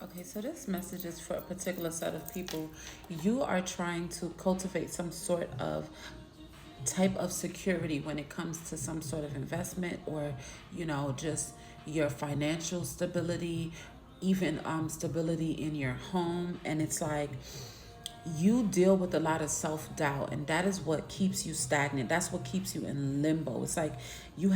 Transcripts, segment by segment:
Okay, so this message is for a particular set of people. You are trying to cultivate some sort of type of security when it comes to some sort of investment, or just your financial stability, even stability in your home. And it's like you deal with a lot of self-doubt, and that is what keeps you stagnant. That's what keeps you in limbo. It's like you're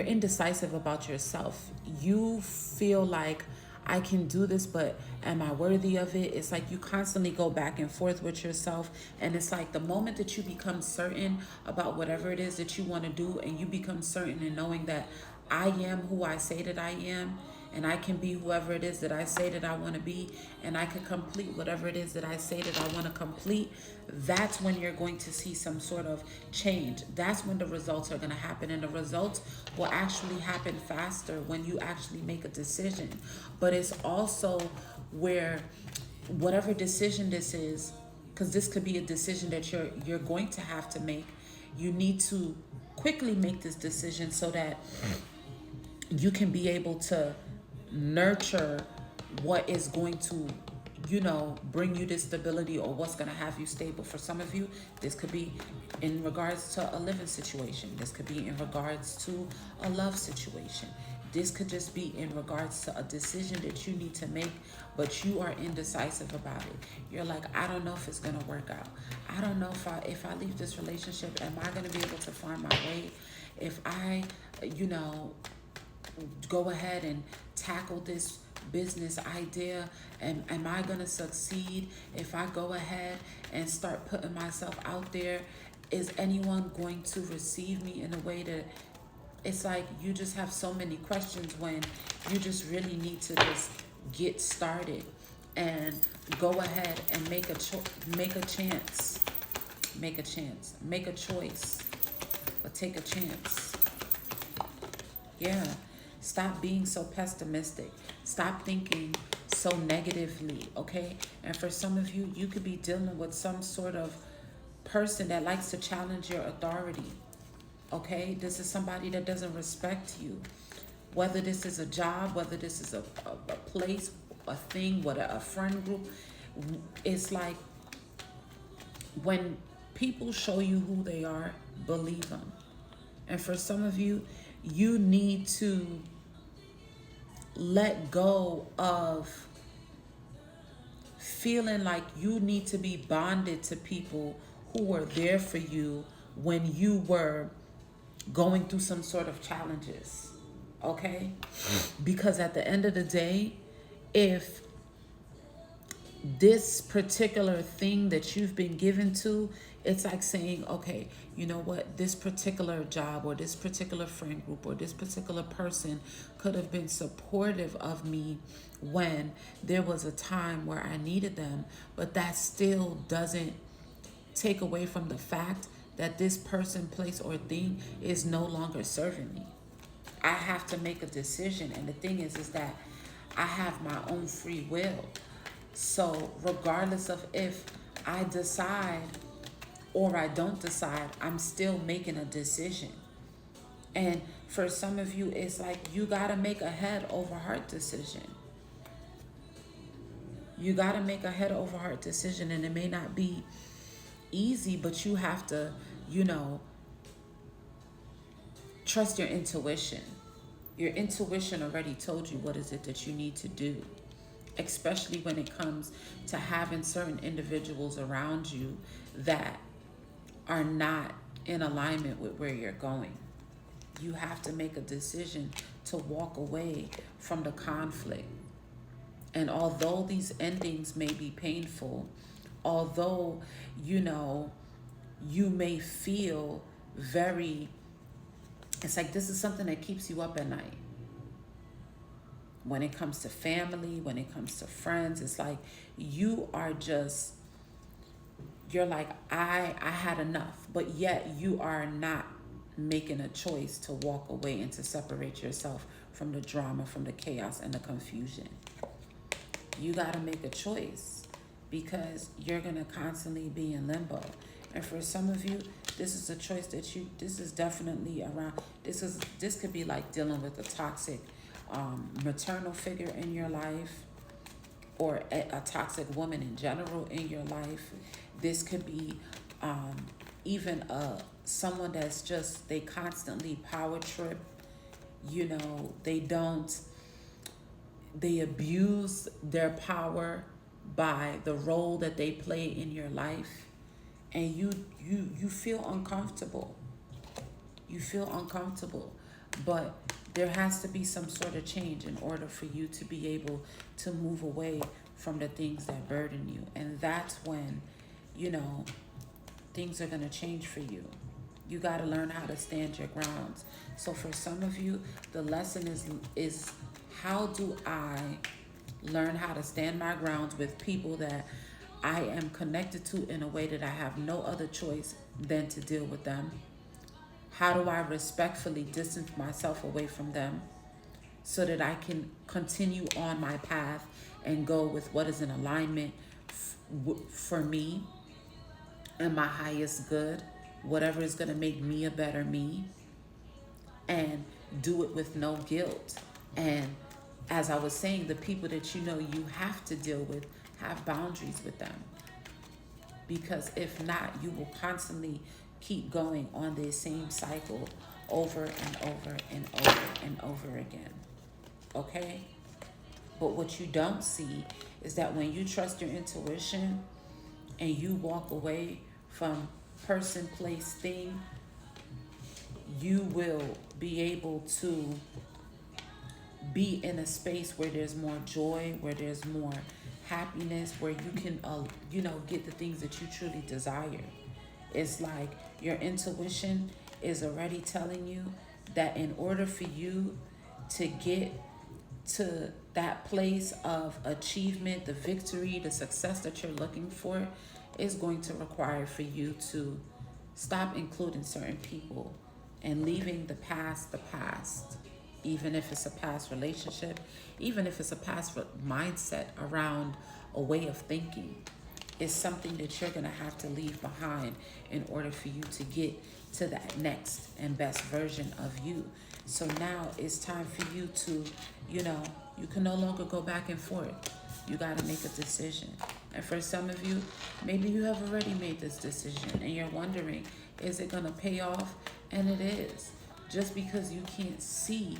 indecisive about yourself. You feel like, I can do this, but am I worthy of it? It's like you constantly go back and forth with yourself. And it's like the moment that you become certain about whatever it is that you want to do, and you become certain in knowing that I am who I say that I am, and I can be whoever it is that I say that I want to be, and I can complete whatever it is that I say that I want to complete. That's when you're going to see some sort of change. That's when the results are going to happen, and the results will actually happen faster when you actually make a decision. But it's also where whatever decision this is, because this could be a decision that you're going to have to make, you need to quickly make this decision so that you can be able to nurture what is going to bring you this stability, or what's going to have you stable. For some of you, this could be in regards to a living situation. This could be in regards to a love situation. This could just be in regards to a decision that you need to make, but you are indecisive about it. You're like, I don't know if it's going to work out. I don't know if I leave this relationship, am I going to be able to find my way? If I go ahead and tackle this business idea, and am I going to succeed if I go ahead and start putting myself out there? Is anyone going to receive me in a way that, it's like you just have so many questions, when you just really need to just get started and go ahead and make a chance, make a choice, but take a chance. Yeah. Stop being so pessimistic. Stop thinking so negatively, okay? And for some of you, you could be dealing with some sort of person that likes to challenge your authority, okay? This is somebody that doesn't respect you. Whether this is a job, whether this is a place, a thing, whether a friend group, it's like when people show you who they are, believe them. And for some of you, you need to let go of feeling like you need to be bonded to people who were there for you when you were going through some sort of challenges. Okay? Because at the end of the day, if this particular thing that you've been given to, it's like saying, okay, you know what, this particular job, or this particular friend group, or this particular person could have been supportive of me when there was a time where I needed them, but that still doesn't take away from the fact that this person, place, or thing is no longer serving me. I have to make a decision, and the thing is that I have my own free will. So regardless of if I decide or I don't decide, I'm still making a decision. And for some of you, it's like you got to make a head over heart decision. You got to make a head over heart decision, and it may not be easy, but you have to, you know, trust your intuition. Your intuition already told you what is it that you need to do, especially when it comes to having certain individuals around you that are not in alignment with where you're going. You have to make a decision to walk away from the conflict. And although these endings may be painful, although, you may feel very, it's like this is something that keeps you up at night. When it comes to family, when it comes to friends, it's like you are just, you're like, I had enough, but yet you are not making a choice to walk away and to separate yourself from the drama, from the chaos and the confusion. You got to make a choice, because you're going to constantly be in limbo. And for some of you, this is a choice that this is definitely around, this could be like dealing with a toxic maternal figure in your life. or a toxic woman in general in your life. This could be even someone that's just, they constantly power trip. You know, they abuse their power by the role that they play in your life, and you feel uncomfortable. You feel uncomfortable, but there has to be some sort of change in order for you to be able to move away from the things that burden you. And that's when, you know, things are going to change for you. You got to learn how to stand your grounds. So for some of you, the lesson is how do I learn how to stand my grounds with people that I am connected to in a way that I have no other choice than to deal with them? How do I respectfully distance myself away from them so that I can continue on my path and go with what is in alignment for me and my highest good, whatever is going to make me a better me, and do it with no guilt. And as I was saying, the people that you know you have to deal with, have boundaries with them. Because if not, you will constantly keep going on this same cycle over and over and over and over again. Okay? But what you don't see is that when you trust your intuition and you walk away from person, place, thing, you will be able to be in a space where there's more joy, where there's more happiness, where you can, get the things that you truly desire. It's like your intuition is already telling you that in order for you to get to that place of achievement, the victory, the success that you're looking for, is going to require for you to stop including certain people and leaving the past, even if it's a past relationship, even if it's a past mindset around a way of thinking. Is something that you're going to have to leave behind in order for you to get to that next and best version of you. So now it's time for you to, you can no longer go back and forth. You got to make a decision. And for some of you, maybe you have already made this decision and you're wondering, is it going to pay off? And it is. Just because you can't see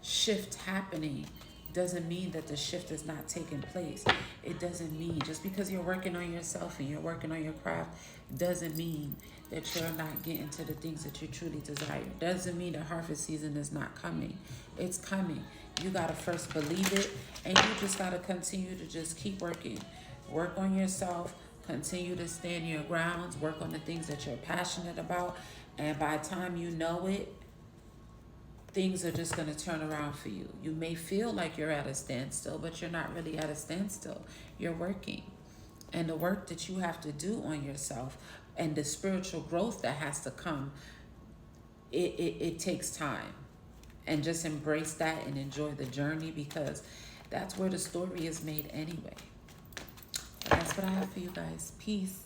shift happening doesn't mean that the shift is not taking place. It doesn't mean, just because you're working on yourself and you're working on your craft, doesn't mean that you're not getting to the things that you truly desire. Doesn't mean that harvest season is not coming. It's coming. You got to first believe it, and you just got to continue to just keep working. Work on yourself, continue to stand your grounds, work on the things that you're passionate about, and by the time you know it, things are just going to turn around for you. You may feel like you're at a standstill, but you're not really at a standstill. You're working. And the work that you have to do on yourself and the spiritual growth that has to come, it takes time. And just embrace that and enjoy the journey, because that's where the story is made anyway. And that's what I have for you guys. Peace.